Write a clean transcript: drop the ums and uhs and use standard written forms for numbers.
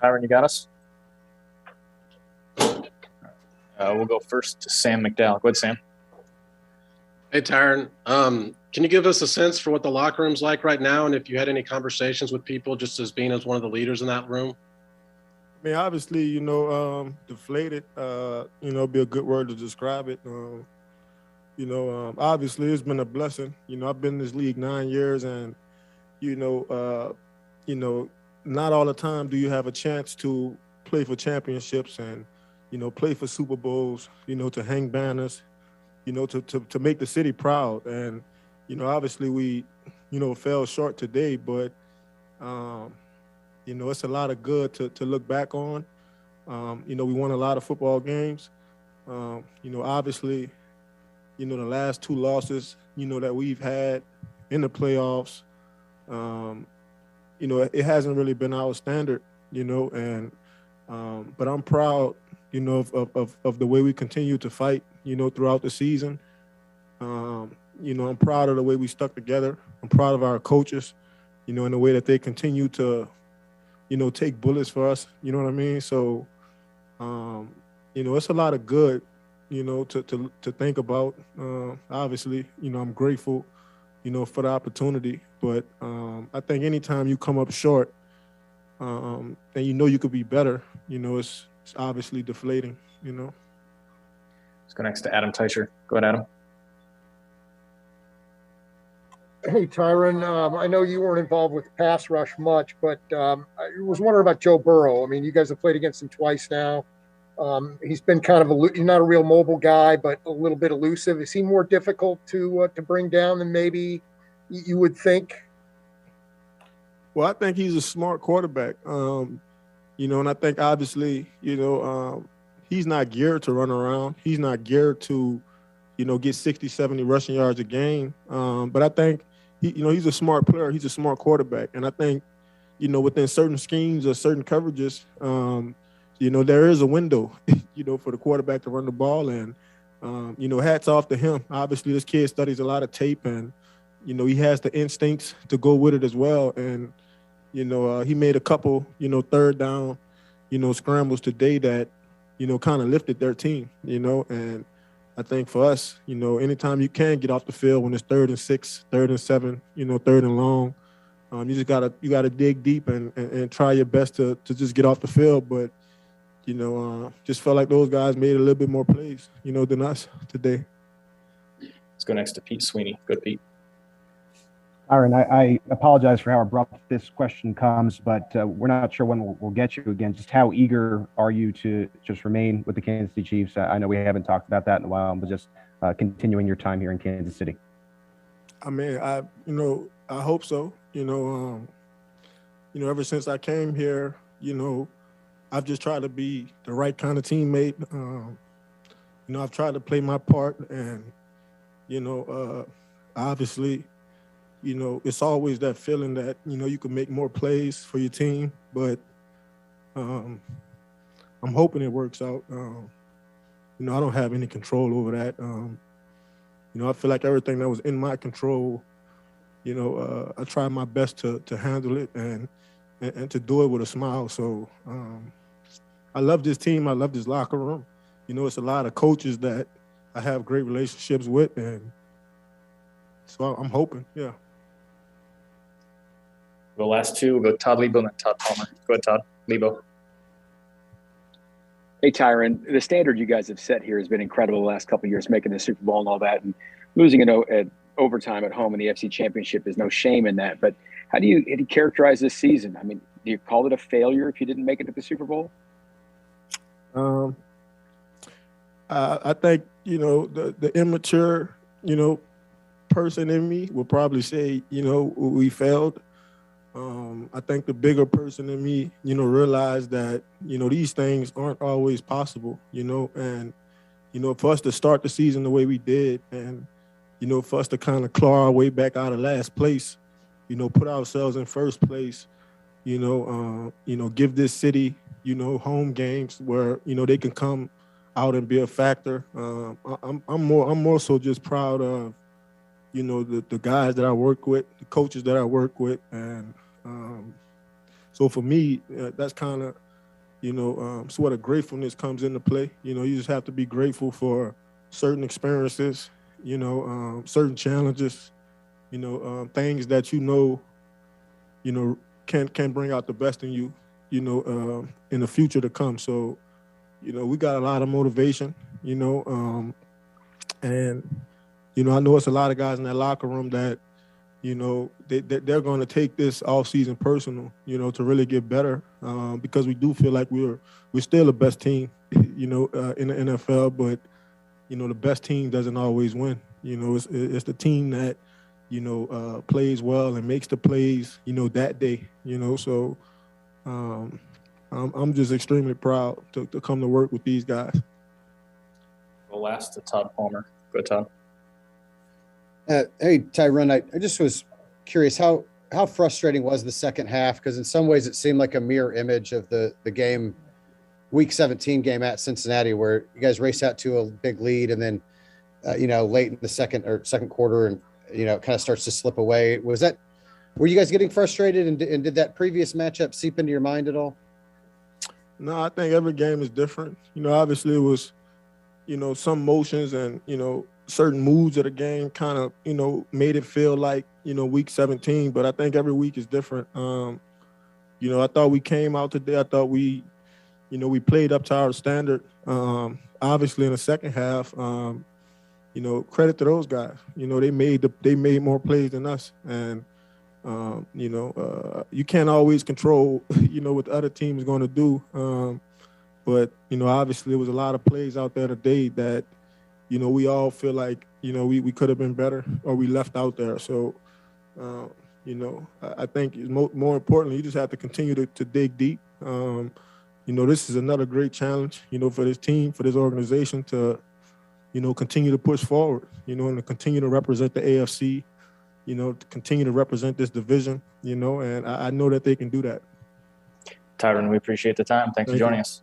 Tyron, you got us? We'll go first to Sam McDowell. Go ahead, Sam. Hey, Tyron. Can you give us a sense for what the locker room's like right now, and if you had any conversations with people just as being as one of the leaders in that room? I mean, obviously, deflated, be a good word to describe it. Obviously it's been a blessing. I've been in this league 9 years, and, not all the time do you have a chance to play for championships and, play for Super Bowls, to hang banners, to make the city proud. And, obviously we, fell short today, but, it's a lot of good to look back on. We won a lot of football games. Obviously, the last 2 losses, that we've had in the playoffs, it hasn't really been our standard, but I'm proud, of the way we continue to fight, throughout the season. I'm proud of the way we stuck together. I'm proud of our coaches, in the way that they continue to, take bullets for us, you know what I mean? So, it's a lot of good, to think about. Obviously, I'm grateful, for the opportunity. But I think anytime you come up short and you could be better, it's obviously deflating, Let's go next to Adam Teicher. Go ahead, Adam. Hey, Tyron, I know you weren't involved with pass rush much, but I was wondering about Joe Burrow. I mean, you guys have played against him twice now. He's been kind of he's not a real mobile guy, but a little bit elusive. Is he more difficult to bring down than maybe you would think? Well, I think he's a smart quarterback, and I think obviously, he's not geared to run around. He's not geared to, get 60, 70 rushing yards a game. But I think, he's a smart player. He's a smart quarterback. And I think, within certain schemes or certain coverages, there is a window, for the quarterback to run the ball. And, hats off to him. Obviously, this kid studies a lot of tape, and, he has the instincts to go with it as well. And, he made a couple, third down, scrambles today that, kind of lifted their team, and I think for us, anytime you can get off the field when it's 3rd and 6, 3rd and 7, 3rd and long, you just gotta dig deep and try your best to just get off the field. But, just felt like those guys made a little bit more plays, than us today. Let's go next to Pete Sweeney. Good, Pete. Aaron, I apologize for how abrupt this question comes, but we're not sure when we'll get you again. Just how eager are you to just remain with the Kansas City Chiefs? I know we haven't talked about that in a while, but just continuing your time here in Kansas City. I mean, I hope so. Ever since I came here, I've just tried to be the right kind of teammate. I've tried to play my part, and obviously, it's always that feeling that, you can make more plays for your team, but I'm hoping it works out. I don't have any control over that. I feel like everything that was in my control, I tried my best to handle it and to do it with a smile. So I love this team. I love this locker room. It's a lot of coaches that I have great relationships with, and so I'm hoping, yeah. The last 2, we'll go Todd Lebo and then Todd Palmer. Go ahead, Todd. Lebo. Hey, Tyron, the standard you guys have set here has been incredible the last couple of years, making the Super Bowl and all that, and losing it at overtime at home in the FC Championship. There's no shame in that. But how do you characterize this season? I mean, do you call it a failure if you didn't make it to the Super Bowl? I think, the immature, person in me will probably say, we failed. I think the bigger person in me, realized that, these things aren't always possible, and, for us to start the season the way we did and, for us to kind of claw our way back out of last place, put ourselves in first place, give this city, home games where, they can come out and be a factor. I'm more so just proud of, the guys that I work with, the coaches that I work with, and So for me, that's kind of, sort of gratefulness comes into play. You just have to be grateful for certain experiences, certain challenges, things that can bring out the best in you, in the future to come. So, we got a lot of motivation, and I know it's a lot of guys in that locker room that, they're going to take this offseason personal, to really get better, because we do feel like we're still the best team, in the NFL, but, the best team doesn't always win. It's the team that, plays well and makes the plays, that day, so I'm just extremely proud to come to work with these guys. The last to Todd Palmer. Go, Todd. Hey, Tyron, I just was curious, how frustrating was the second half? Because in some ways it seemed like a mirror image of the game, Week 17 game at Cincinnati, where you guys race out to a big lead and then, late in the second quarter and, it kind of starts to slip away. Were you guys getting frustrated and did that previous matchup seep into your mind at all? No, I think every game is different. Obviously it was, some motions and, certain moods of the game kind of, made it feel like, Week 17, but I think every week is different. I thought we came out today. I thought we played up to our standard. Obviously in the second half, credit to those guys. They made more plays than us. And, you can't always control, what the other team is going to do. But, obviously there was a lot of plays out there today that, we all feel like, we could have been better or we left out there. So, I think more importantly, you just have to continue to dig deep. This is another great challenge, for this team, for this organization to, continue to push forward, and to continue to represent the AFC, to continue to represent this division, and I know that they can do that. Tyron, we appreciate the time. Thanks for Thank you. joining us.